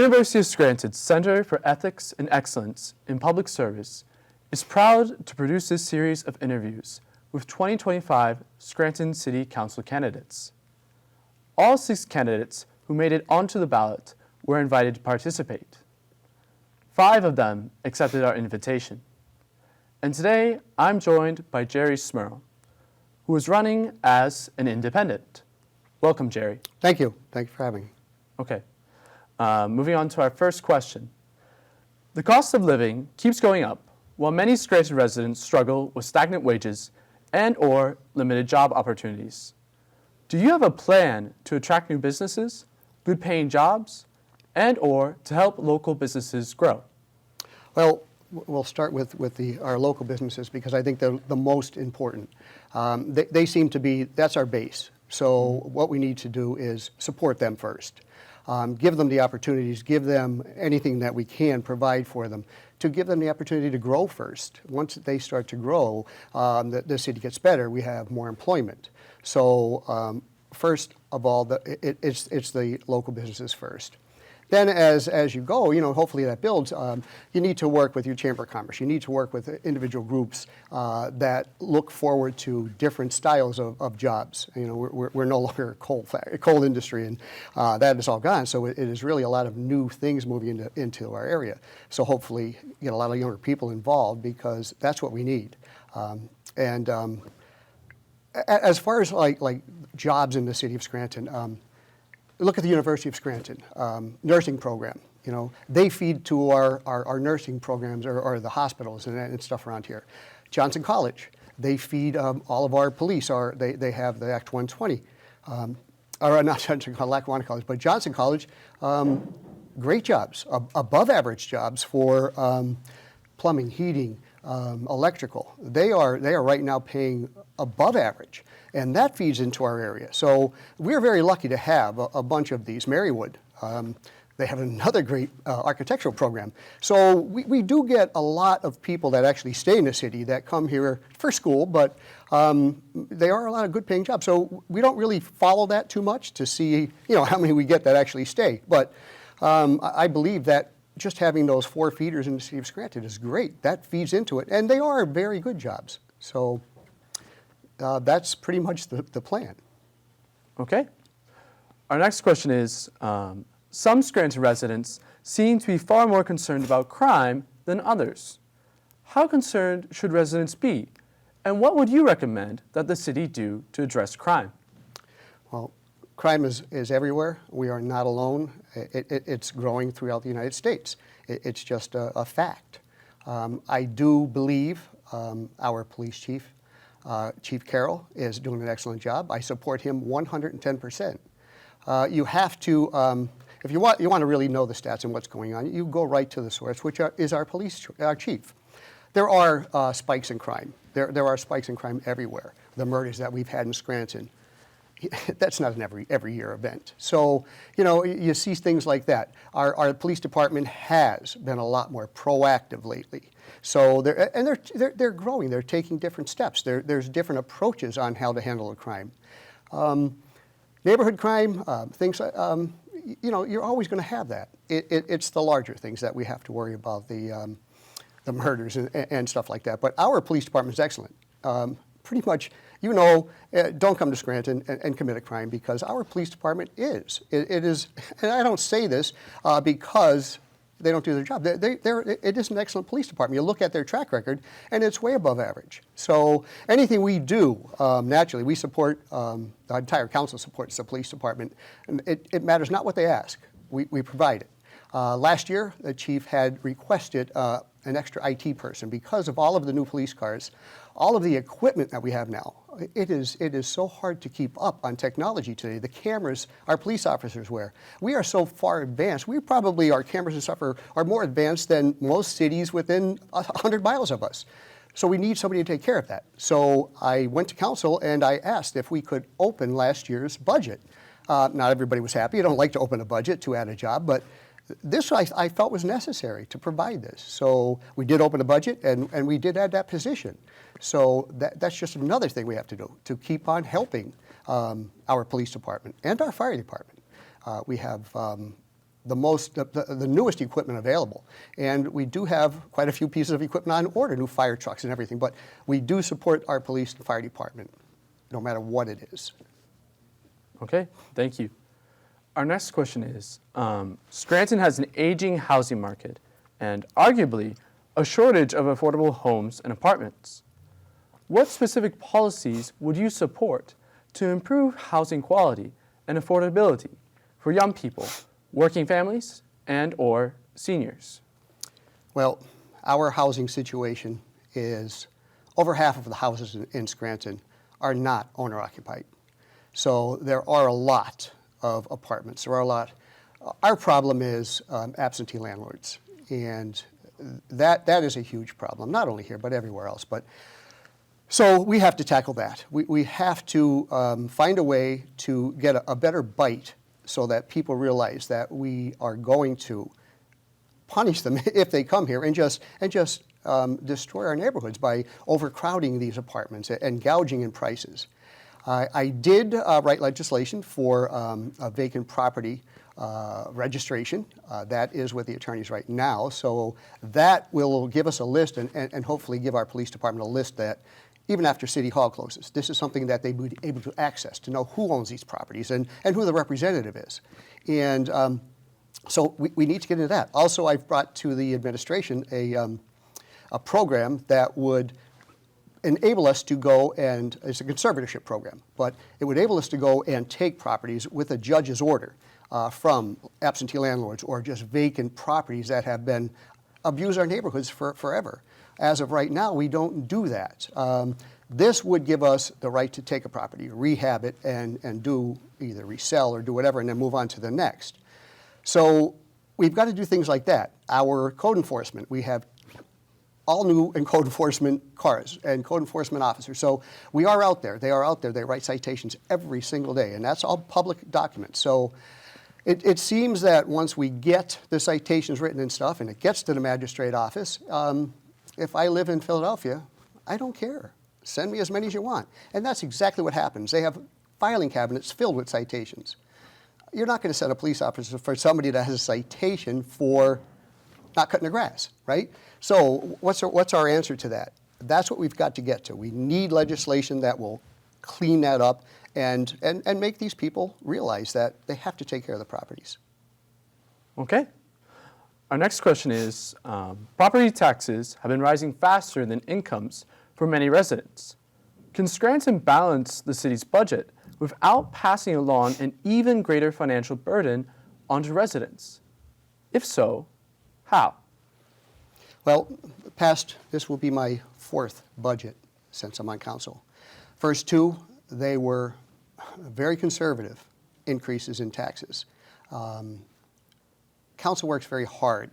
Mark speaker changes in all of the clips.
Speaker 1: University of Scranton's Center for Ethics and Excellence in Public Service is proud to produce this series of interviews with 2025 Scranton City Council candidates. All 6 candidates who made it onto the ballot were invited to participate. 5 of them accepted our invitation. And today, I'm joined by Jerry Smurl, who is running as an independent. Welcome, Jerry.
Speaker 2: Thank you. Thank you for having me.
Speaker 1: Okay. Moving on to our first question. The cost of living keeps going up, while many Scranton residents struggle with stagnant wages and/or limited job opportunities. Do you have a plan to attract new businesses, good-paying jobs, and/or to help local businesses grow?
Speaker 2: Well, we'll start with our local businesses because I think they're the most important. They seem to be, that's our base. So what we need to do is support them first. Give them the opportunities, give them anything that we can provide for them, to give them the opportunity to grow first. Once they start to grow, the city gets better, we have more employment. So first of all, it's the local businesses first. Then as you go, hopefully that builds, you need to work with your Chamber of Commerce. You need to work with individual groups that look forward to different styles of jobs. We're no longer a coal industry, and that is all gone. So it is really a lot of new things moving into our area. So hopefully get a lot of younger people involved because that's what we need. As far as like jobs in the city of Scranton, look at the University of Scranton nursing program. They feed to our nursing programs or the hospitals and stuff around here. Johnson College, they feed all of our police. They have the Act 120, or not Johnson College, Lackawanna College, but Johnson College, great jobs, above average jobs for plumbing, heating, electrical. They are right now paying above average. And that feeds into our area. So we're very lucky to have a bunch of these. Marywood, they have another great architectural program. So we do get a lot of people that actually stay in the city that come here for school, but they are a lot of good paying jobs. So we don't really follow that too much to see how many we get that actually stay. But I believe that just having those 4 feeders in the city of Scranton is great. That feeds into it. And they are very good jobs. So that's pretty much the plan.
Speaker 1: Okay. Our next question is, some Scranton residents seem to be far more concerned about crime than others. How concerned should residents be? And what would you recommend that the city do to address crime?
Speaker 2: Well, crime is everywhere. We are not alone. It's growing throughout the United States. It's just a fact. I do believe our police chief, Chief Carroll, is doing an excellent job. I support him 110%. You have to, if you want to really know the stats and what's going on, you go right to the source, which is our chief. There are spikes in crime. There are spikes in crime everywhere. The murders that we've had in Scranton, that's not an every year event. So, you see things like that. Our police department has been a lot more proactive lately. So they're growing. They're taking different steps. There's different approaches on how to handle a crime. Neighborhood crime, things. You're always going to have that. It's the larger things that we have to worry about, the murders and stuff like that. But our police department is excellent. Pretty much, don't come to Scranton and commit a crime because our police department is. It is, and I don't say this because they don't do their job. It is an excellent police department. You look at their track record, and it's way above average. So anything we do, naturally, we support, the entire council supports the police department. And it matters not what they ask. We provide it. Last year, the chief had requested an extra IT person because of all of the new police cars, all of the equipment that we have now. It is so hard to keep up on technology today. The cameras our police officers wear. We are so far advanced. Our cameras and stuff are more advanced than most cities within 100 miles of us. So we need somebody to take care of that. So I went to council and I asked if we could open last year's budget. Not everybody was happy. I don't like to open a budget to add a job, but this I felt was necessary to provide this. So we did open a budget and we did add that position. So that's just another thing we have to do to keep on helping our police department and our fire department. We have the newest equipment available. And we do have quite a few pieces of equipment on order, new fire trucks and everything, but we do support our police and fire department, no matter what it is.
Speaker 1: Okay, thank you. Our next question is, Scranton has an aging housing market and arguably a shortage of affordable homes and apartments. What specific policies would you support to improve housing quality and affordability for young people, working families, and/or seniors?
Speaker 2: Well, our housing situation is over half of the houses in Scranton are not owner-occupied. So there are a lot of apartments. There are a lot. Our problem is absentee landlords, and that is a huge problem, not only here but everywhere else. So we have to tackle that. We have to find a way to get a better bite so that people realize that we are going to punish them if they come here and just destroy our neighborhoods by overcrowding these apartments and gouging in prices. I did write legislation for a vacant property registration. That is with the attorneys right now. So that will give us a list and hopefully give our police department a list that even after City Hall closes, this is something that they would be able to access, to know who owns these properties and who the representative is. And so we need to get into that. Also, I've brought to the administration a program that would enable us to go and, it's a conservatorship program, but it would enable us to go and take properties with a judge's order from absentee landlords or just vacant properties that have been abused our neighborhoods forever. As of right now, we don't do that. This would give us the right to take a property, rehab it, and do either resell or do whatever, and then move on to the next. So we've got to do things like that. Our code enforcement, we have all new in code enforcement cars and code enforcement officers. So we are out there. They are out there. They write citations every single day, and that's all public documents. So it seems that once we get the citations written and stuff, and it gets to the magistrate office, if I live in Philadelphia, I don't care. Send me as many as you want. And that's exactly what happens. They have filing cabinets filled with citations. You're not going to send a police officer for somebody that has a citation for not cutting the grass, right? So what's our answer to that? That's what we've got to get to. We need legislation that will clean that up and make these people realize that they have to take care of the properties.
Speaker 1: Okay. Our next question is, property taxes have been rising faster than incomes for many residents. Can Scranton balance the city's budget without passing along an even greater financial burden onto residents? If so, how?
Speaker 2: Well, this will be my fourth budget since I'm on council. First two, they were very conservative increases in taxes. Council works very hard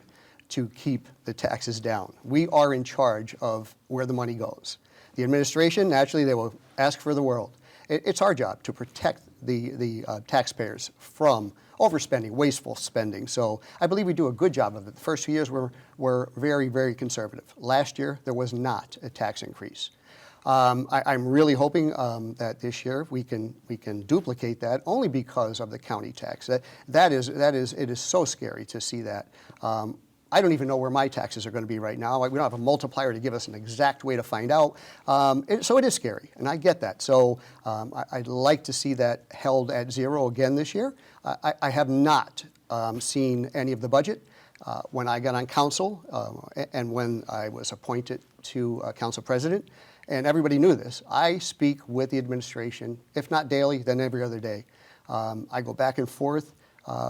Speaker 2: to keep the taxes down. We are in charge of where the money goes. The administration, naturally, they will ask for the world. It's our job to protect the taxpayers from overspending, wasteful spending. So I believe we do a good job of it. The first few years were very, very conservative. Last year, there was not a tax increase. I'm really hoping that this year we can duplicate that only because of the county tax. It is so scary to see that. I don't even know where my taxes are going to be right now. We don't have a multiplier to give us an exact way to find out. So it is scary, and I get that. So I'd like to see that held at zero again this year. I have not seen any of the budget. When I got on council and when I was appointed to council president, and everybody knew this, I speak with the administration, if not daily, then every other day. I go back and forth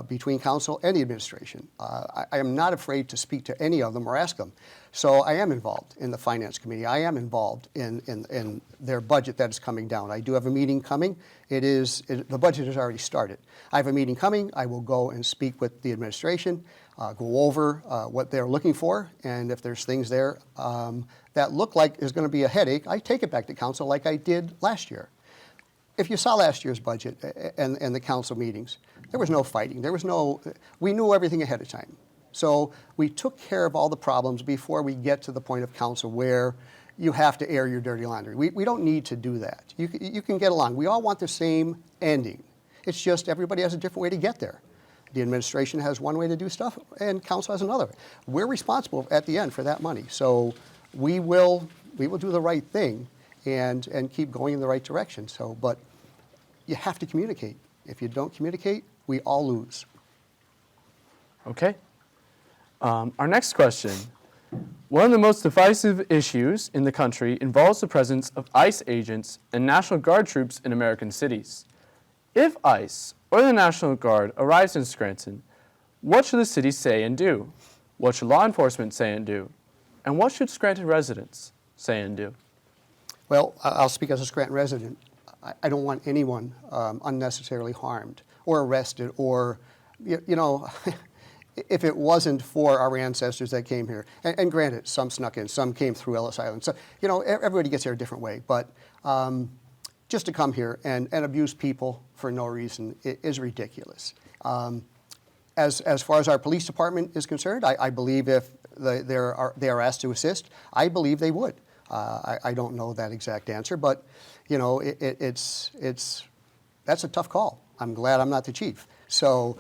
Speaker 2: between council and the administration. I am not afraid to speak to any of them or ask them. So I am involved in the finance committee. I am involved in their budget that is coming down. I do have a meeting coming. The budget has already started. I have a meeting coming. I will go and speak with the administration, go over what they're looking for, and if there's things there that look like is going to be a headache, I take it back to council like I did last year. If you saw last year's budget and the council meetings, there was no fighting. We knew everything ahead of time. So we took care of all the problems before we get to the point of council where you have to air your dirty laundry. We don't need to do that. You can get along. We all want the same ending. It's just everybody has a different way to get there. The administration has one way to do stuff, and council has another. We're responsible at the end for that money. So we will do the right thing and keep going in the right direction. So, but you have to communicate. If you don't communicate, we all lose.
Speaker 1: Okay. Our next question. One of the most divisive issues in the country involves the presence of ICE agents and National Guard troops in American cities. If ICE or the National Guard arrives in Scranton, what should the city say and do? What should law enforcement say and do? And what should Scranton residents say and do?
Speaker 2: Well, I'll speak as a Scranton resident. I don't want anyone unnecessarily harmed or arrested or, you know, if it wasn't for our ancestors that came here. And granted, some snuck in, some came through Ellis Island. So, you know, everybody gets here a different way. But just to come here and abuse people for no reason is ridiculous. As far as our police department is concerned, I believe if they are asked to assist, I believe they would. I don't know that exact answer, but you know, that's a tough call. I'm glad I'm not the chief. So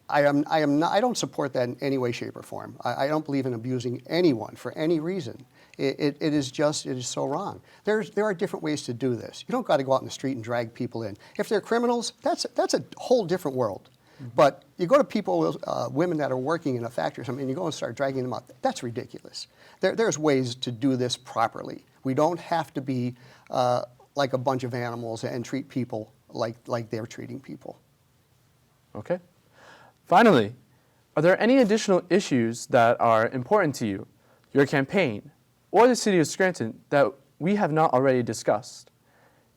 Speaker 2: I don't support that in any way, shape, or form. I don't believe in abusing anyone for any reason. It is so wrong. There are different ways to do this. You don't got to go out in the street and drag people in. If they're criminals, that's a whole different world. Mm-hmm. But you go to people, women that are working in a factory or something, and you go and start dragging them out. That's ridiculous. There's ways to do this properly. We don't have to be like a bunch of animals and treat people like they're treating people.
Speaker 1: Okay. Finally, are there any additional issues that are important to you, your campaign, or the city of Scranton that we have not already discussed?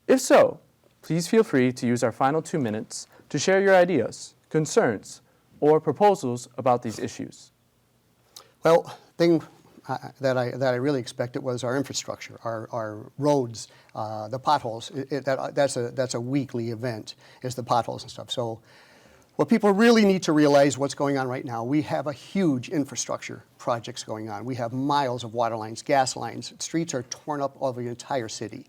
Speaker 1: If so, please feel free to use our final 2 minutes to share your ideas, concerns, or proposals about these issues.
Speaker 2: Well, thing that I really expected was our infrastructure, our roads, the potholes. That's a weekly event, is the potholes and stuff. So what people really need to realize what's going on right now, we have a huge infrastructure projects going on. We have miles of water lines, gas lines. Streets are torn up over the entire city.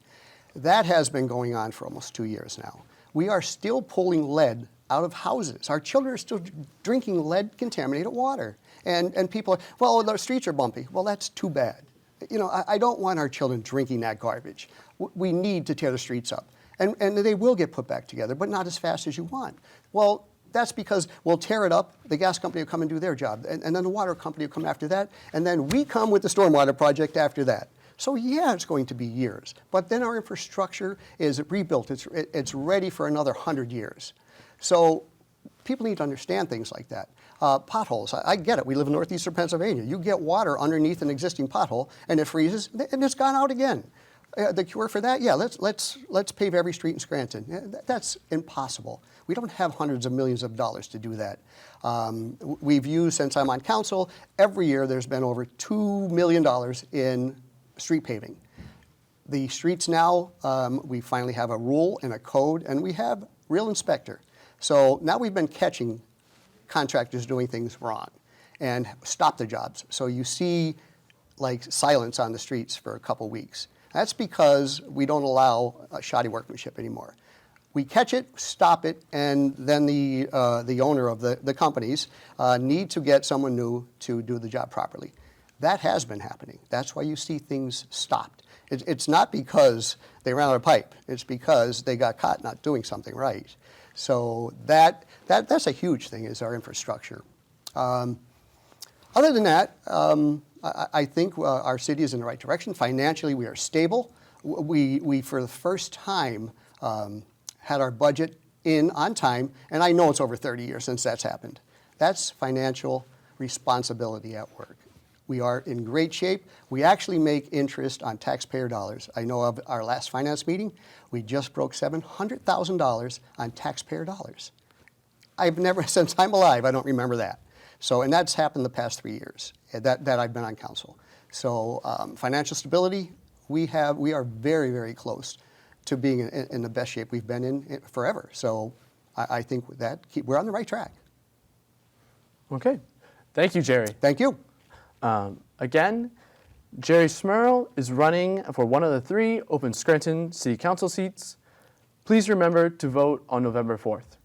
Speaker 2: That has been going on for almost 2 years now. We are still pulling lead out of houses. Our children are still drinking lead-contaminated water. And people are, well, the streets are bumpy. Well, that's too bad. You know, I don't want our children drinking that garbage. We need to tear the streets up. And they will get put back together, but not as fast as you want. Well, that's because we'll tear it up, the gas company will come and do their job, and then the water company will come after that, and then we come with the stormwater project after that. So yeah, it's going to be years, but then our infrastructure is rebuilt. It's ready for another 100 years. So people need to understand things like that. Potholes, I get it. We live in northeastern Pennsylvania. You get water underneath an existing pothole, and it freezes, and it's gone out again. The cure for that, yeah, let's pave every street in Scranton. That's impossible. We don't have hundreds of millions of dollars to do that. We've used, since I'm on council, every year there's been over $2 million in street paving. The streets now, we finally have a rule and a code, and we have real inspector. So now we've been catching contractors doing things wrong and stop the jobs. So you see like silence on the streets for a couple weeks. That's because we don't allow shoddy workmanship anymore. We catch it, stop it, and then the owner of the companies need to get someone new to do the job properly. That has been happening. That's why you see things stopped. It's not because they ran out of pipe. It's because they got caught not doing something right. So that's a huge thing, is our infrastructure. Other than that, I think our city is in the right direction. Financially, we are stable. We for the first time, had our budget in on time, and I know it's over 30 years since that's happened. That's financial responsibility at work. We are in great shape. We actually make interest on taxpayer dollars. I know of our last finance meeting, we just broke $700,000 on taxpayer dollars. I've never, since I'm alive, I don't remember that. So, and that's happened the past 3 years that I've been on council. So financial stability, we are very, very close to being in the best shape we've been in forever. So I think we're on the right track.
Speaker 1: Okay. Thank you, Jerry.
Speaker 2: Thank you.
Speaker 1: Again, Jerry Smurl is running for one of the 3 open Scranton City Council seats. Please remember to vote on November 4th.